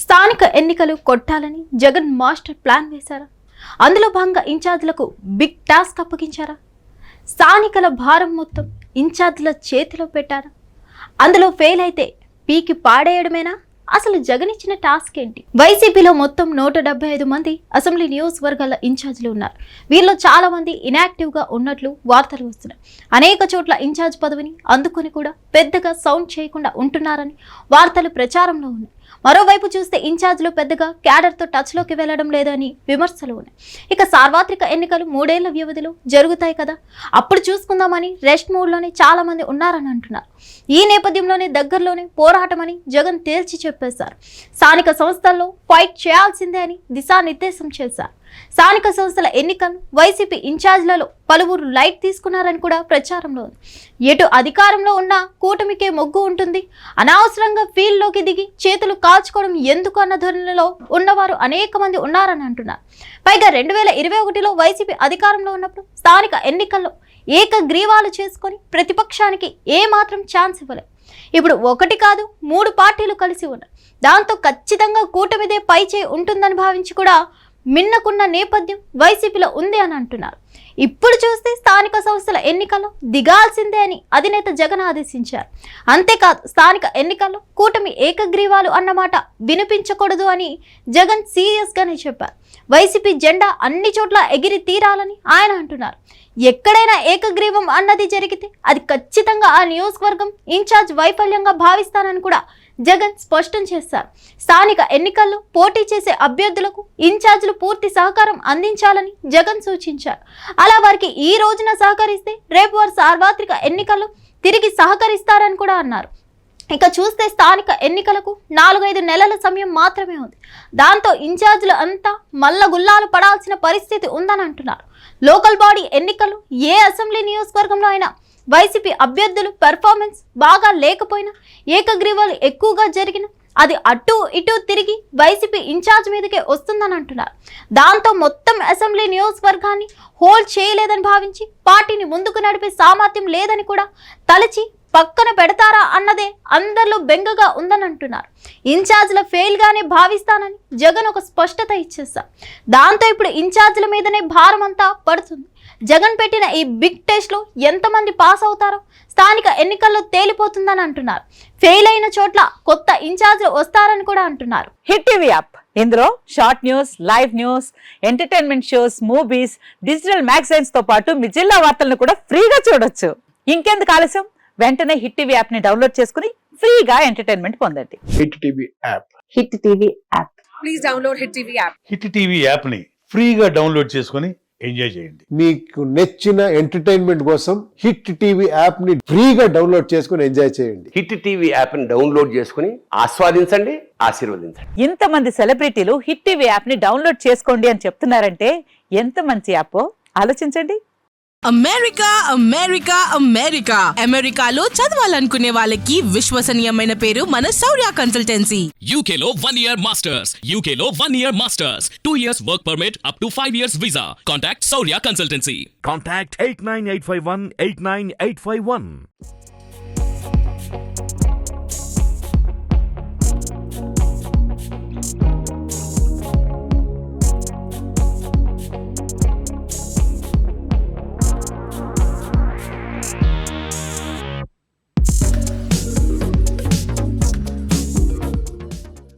స్థానిక ఎన్నికలు కొట్టాలని జగన్ మాస్టర్ ప్లాన్ వేశారా? అందులో భాగంగా ఇన్ఛార్జీలకు బిగ్ టాస్క్ అప్పగించారా? స్థానికల భారం మొత్తం ఇన్ఛార్జీల చేతిలో పెట్టారా? అందులో ఫెయిల్ అయితే పీకి పాడేయడమేనా? అసలు జగన్ ఇచ్చిన టాస్క్ ఏంటి? వైసీపీలో మొత్తం 175 మంది అసెంబ్లీ నియోజకవర్గాల ఇన్ఛార్జీలు ఉన్నారు. వీళ్ళు చాలా మంది ఇన్యాక్టివ్ గా ఉన్నట్లు వార్తలు వస్తున్నాయి. అనేక చోట్ల ఇన్ఛార్జ్ పదవిని అందుకొని కూడా పెద్దగా సౌండ్ చేయకుండా ఉంటున్నారని వార్తలు ప్రచారంలో ఉన్నాయి. మరోవైపు చూస్తే ఇన్ఛార్జీలు పెద్దగా క్యాడర్తో టచ్లోకి వెళ్లడం లేదని విమర్శలు ఉన్నాయి. ఇక సార్వత్రిక ఎన్నికలు 3 ఏళ్ల వ్యవధిలో జరుగుతాయి కదా, అప్పుడు చూసుకుందామని రెస్ట్ మూడ్లోనే చాలా మంది ఉన్నారని అంటున్నారు. ఈ నేపథ్యంలోనే దగ్గరలోనే పోరాటమని జగన్ తేల్చి చెప్పేశారు. స్థానిక సంస్థల్లో ఫైట్ చేయాల్సిందే అని దిశానిర్దేశం చేశారు. స్థానిక సంస్థల ఎన్నికలను వైసీపీ ఇన్ఛార్జీలలో పలువురు లైట్ తీసుకున్నారని కూడా ప్రచారంలో ఉంది. ఎటు అధికారంలో ఉన్న కూటమికే మొగ్గు ఉంటుంది, అనవసరంగా ఫీల్డ్లోకి దిగి చేతులు కాల్చుకోవడం ఎందుకు అన్న ధోరణిలో ఉన్నవారు అనేక మంది ఉన్నారని అంటున్నారు. పైగా 2021లో వైసీపీ అధికారంలో ఉన్నప్పుడు స్థానిక ఎన్నికల్లో ఏకగ్రీవాలు చేసుకొని ప్రతిపక్షానికి ఏమాత్రం ఛాన్స్ ఇవ్వలేదు. ఇప్పుడు 1 కాదు 3 పార్టీలు కలిసి ఉన్నాయి. దాంతో ఖచ్చితంగా కూటమిదే పై చేయి ఉంటుందని భావించి కూడా మిన్నకున్న నేపథ్యం వైసీపీలో ఉంది అని అంటున్నారు. ఇప్పుడు చూస్తే స్థానిక సంస్థల ఎన్నికల్లో దిగాల్సిందే అని అధినేత జగన్ ఆదేశించారు. అంతేకాదు స్థానిక ఎన్నికల్లో కూటమి ఏకగ్రీవాలు అన్నమాట వినిపించకూడదు అని జగన్ సీరియస్ గానే చెప్పారు. వైసీపీ జెండా అన్ని చోట్ల ఎగిరి తీరాలని ఆయన అంటున్నారు. ఎక్కడైనా ఏకగ్రీవం అన్నది జరిగితే అది ఖచ్చితంగా ఆ నియోజకవర్గం ఇన్ఛార్జ్ వైఫల్యంగా భావిస్తానని కూడా జగన్ స్పష్టం చేశారు. స్థానిక ఎన్నికల్లో పోటీ చేసే అభ్యర్థులకు ఇన్ఛార్జీలు పూర్తి సహకారం అందించాలని జగన్ సూచించారు. అలా వారికి ఈ రోజున సహకరిస్తే రేపు వారు సార్వత్రిక ఎన్నికల్లో తిరిగి సహకరిస్తారని కూడా అన్నారు. ఇక చూస్తే స్థానిక ఎన్నికలకు 4-5 నెలల సమయం మాత్రమే ఉంది. దాంతో ఇన్ఛార్జీలు అంతా మల్లగుల్లాలు పడాల్సిన పరిస్థితి ఉందని అంటున్నారు. లోకల్ బాడీ ఎన్నికలు ఏ అసెంబ్లీ నియోజకవర్గంలో అయినా వైసీపీ అభ్యర్థులు పెర్ఫార్మెన్స్ బాగా లేకపోయినా, ఏకగ్రీవాలు ఎక్కువగా జరిగిన అది అటు ఇటు తిరిగి వైసీపీ ఇన్ఛార్జ్ మీదకే వస్తుందని అంటున్నారు. దాంతో మొత్తం అసెంబ్లీ నియోజకవర్గాన్ని హోల్డ్ చేయలేదని భావించి పార్టీని ముందుకు నడిపే సామర్థ్యం లేదని కూడా తలచి పక్కన పెడతారా అన్నదే అందరిలో బెంగగా ఉందని అంటున్నారు. ఇన్ఛార్జీల ఫెయిల్ గానే భావిస్తానని జగన్ ఒక స్పష్టత ఇచ్చేశారు. దాంతో ఇప్పుడు ఇన్ఛార్జీల మీదనే భారం అంతా పడుతుంది. జగన్ పెట్టిన ఈ బిగ్ టెస్ట్ లో ఎంతమంది పాస్ అవుతారో స్థానిక ఎన్నికల్లో తేలిపోతుందని అంటున్నారు. ఫెయిల్ అయిన చోట్ల కొత్త ఇన్ఛార్జీలు వస్తారని కూడా అంటున్నారు. హిట్ టీవీ యాప్, ఇందులో short news, live news, entertainment shows, movies, digital magazines తో పాటు మీ జిల్లా వార్తలను కూడా ఫ్రీగా చూడొచ్చు. ఇంకెందుకు ఆలస్యం, వెంటనే హిట్ టీవీ యాప్ ని డౌన్లోడ్ చేసుకుని ఫ్రీగా ఎంటర్టైన్మెంట్ పొందండి. Hit TV app. Hit TV app. Please download hit TV app. Hit TV app ని ఫ్రీగా డౌన్లోడ్ చేసుకుని ఎంజాయ్ చేయండి. మీకు నచ్చిన ఎంటర్టైన్మెంట్ కోసం హిట్ టీవీ యాప్ ని ఫ్రీగా డౌన్లోడ్ చేసుకుని ఎంజాయ్ చేయండి. హిట్ టీవీ యాప్ ని డౌన్లోడ్ చేసుకుని ఆస్వాదించండి, ఆశీర్వదించండి. ఇంతమంది సెలబ్రిటీలు హిట్ టీవీ యాప్ ని డౌన్లోడ్ చేసుకోండి అని చెప్తున్నారంటే ఎంత మంచి యాప్ ఆలోచించండి. అమెరికా అమెరికా అమెరికా అమెరికాలో చదవాలనుకునే వాళ్ళకి విశ్వసనీయమైన పేరు మన శౌర్య కన్సల్టెన్సీ. UK లో 1 year masters, UK లో 1 year masters, 2 years work permit up to 5 years visa. Contact Saurya Consultancy. Contact 89851 89851.